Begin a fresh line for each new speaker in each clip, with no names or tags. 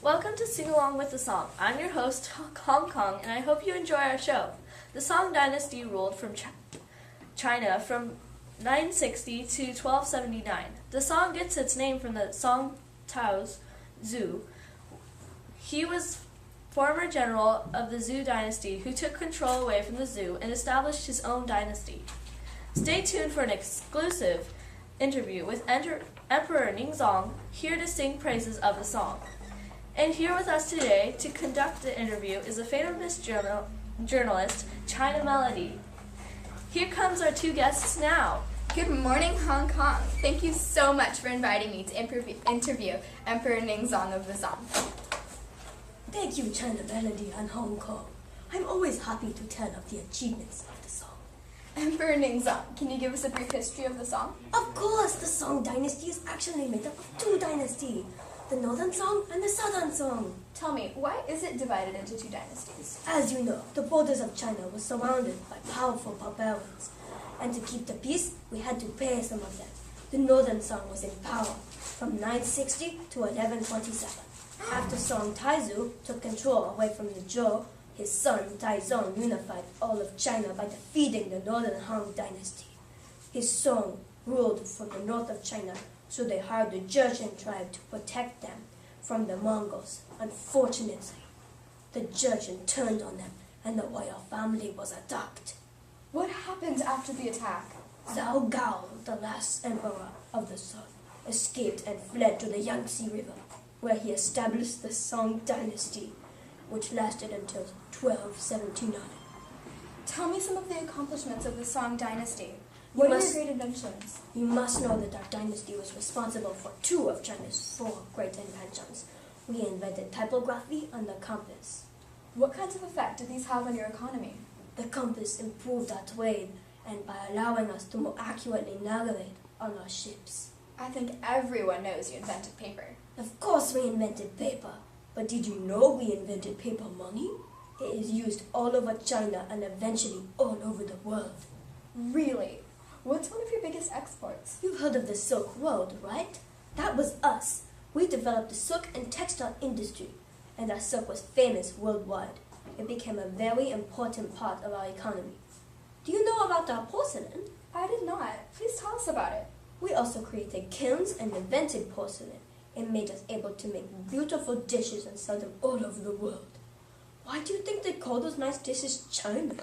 Welcome to Sing Along with the Song. I'm your host, Hong Kong, and I hope you enjoy our show. The Song Dynasty ruled from China from 960 to 1279. The song gets its name from the Song Tao's Zhu. He was former general of the Zhou dynasty who took control away from the Zhou and established his own dynasty. Stay tuned for an exclusive interview with Emperor Ningzong, here to sing praises of the song. And here with us today to conduct the interview is a famous journalist, China Melody. Here comes our two guests now.
Good morning, Hong Kong. Thank you so much for inviting me to interview Emperor Ningzong of the song.
Thank you, China Melody and Hong Kong. I'm always happy to tell of the achievements of the song.
Emperor Ningzong, can you give us a brief history of the song?
Of course, the Song Dynasty is actually made up of two dynasties, the Northern Song and the Southern Song.
Tell me, why is it divided into two dynasties?
As you know, the borders of China were surrounded by powerful barbarians, and to keep the peace, we had to pay some of them. The Northern Song was in power from 960 to 1147. After Song Taizu took control away from the Zhou, his son Taizong unified all of China by defeating the Northern Han dynasty. His son ruled from the north of China, so they hired the Jurchen tribe to protect them from the Mongols. Unfortunately, the Jurchen turned on them and the royal family was attacked.
What happened after the attack?
Zhao Gao, the last emperor of the Song, escaped and fled to the Yangtze River, where he established the Song Dynasty, which lasted until 1279.
Tell me some of the accomplishments of the Song Dynasty. What are your great inventions?
You must know that our dynasty was responsible for two of China's four great inventions. We invented typography and the compass.
What kinds of effect did these have on your economy?
The compass improved our trade and by allowing us to more accurately navigate on our ships.
I think everyone knows you invented paper.
Of course we invented paper, but did you know we invented paper money? It is used all over China and eventually all over the world.
Really? What's one of your biggest exports?
You've heard of the Silk Road, right? That was us. We developed the silk and textile industry, and our silk was famous worldwide. It became a very important part of our economy. Do you know about our porcelain?
I did not. Please tell us about it.
We also created kilns and invented porcelain. It made us able to make beautiful dishes and sell them all over the world. Why do you think they call those nice dishes China?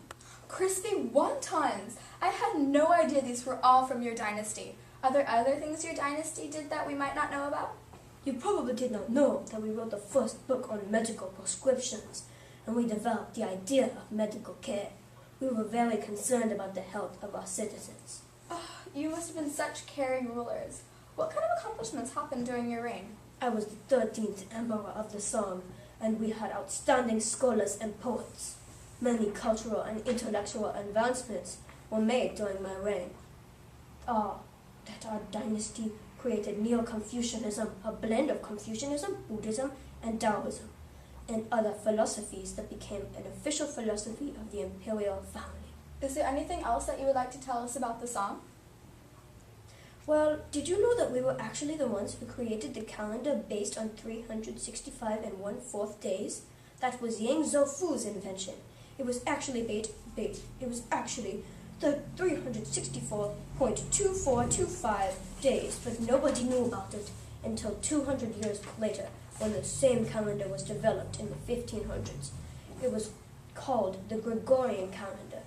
Crispy wontons! I had no idea these were all from your dynasty. Are there other things your dynasty did that we might not know about?
You probably did not know that we wrote the first book on medical prescriptions, and we developed the idea of medical care. We were very concerned about the health of our citizens.
Oh, you must have been such caring rulers. What kind of accomplishments happened during your reign?
I was the 13th emperor of the Song, and we had outstanding scholars and poets. Many cultural and intellectual advancements were made during my reign. That our dynasty created Neo-Confucianism, a blend of Confucianism, Buddhism, and Taoism, and other philosophies that became an official philosophy of the imperial family.
Is there anything else that you would like to tell us about the song?
Well, did you know that we were actually the ones who created the calendar based on 365 and 1/4 days? That was Yang Zhoufu's invention. It was actually the 364.2425 days, but nobody knew about it until 200 years later, when the same calendar was developed in the 1500s. It was called the Gregorian calendar,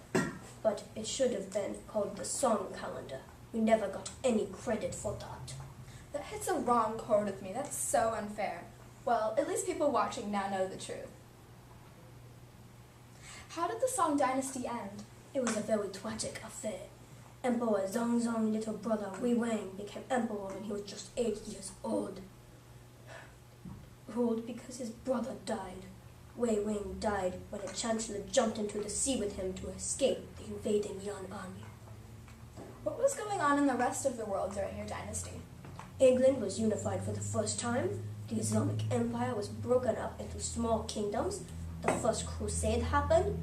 but it should have been called the Song calendar. We never got any credit for that.
That hits a wrong chord with me. That's so unfair. Well, at least people watching now know the truth. How did the Song Dynasty end?
It was a very tragic affair. Emperor Zhongzong's little brother Wei Wang became emperor when he was just 8 years old. Ruled because his brother died. Wei Wang died when a chancellor jumped into the sea with him to escape the invading Yuan army.
What was going on in the rest of the world during your dynasty?
England was unified for the first time. The Islamic Empire was broken up into small kingdoms. The First Crusade happened,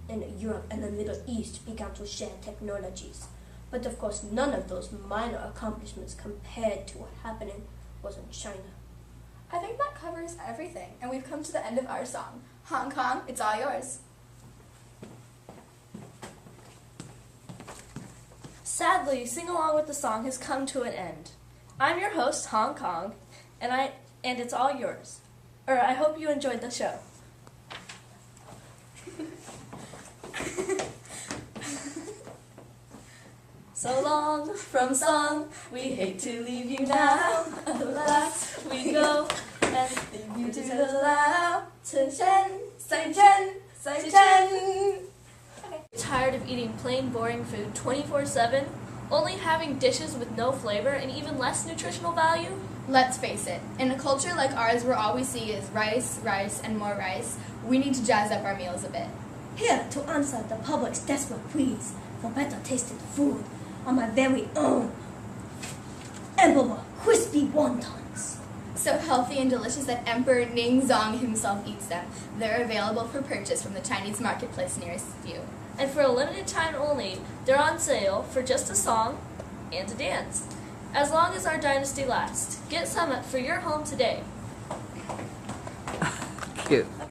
and Europe and the Middle East began to share technologies. But of course, none of those minor accomplishments compared to what happened was in China.
I think that covers everything, and we've come to the end of our song. Hong Kong, it's all yours.
Sadly, Sing Along with the Song has come to an end. I'm your host, Hong Kong, and it's all yours. I hope you enjoyed the show. So long from song, we hate to leave you now. Alas, we go and leave you to the lao. Tired of eating plain, boring food 24/7? Only having dishes with no flavor and even less nutritional value?
Let's face it, in a culture like ours where all we see is rice, rice, and more rice, we need to jazz up our meals a bit.
Here to answer the public's desperate pleas for better tasting food are my very own Emperor Crispy Wontons.
So healthy and delicious that Emperor Ningzong himself eats them. They're available for purchase from the Chinese marketplace nearest you.
And for a limited time only, they're on sale for just a song and a dance. As long as our dynasty lasts, get some for your home today.
Cute.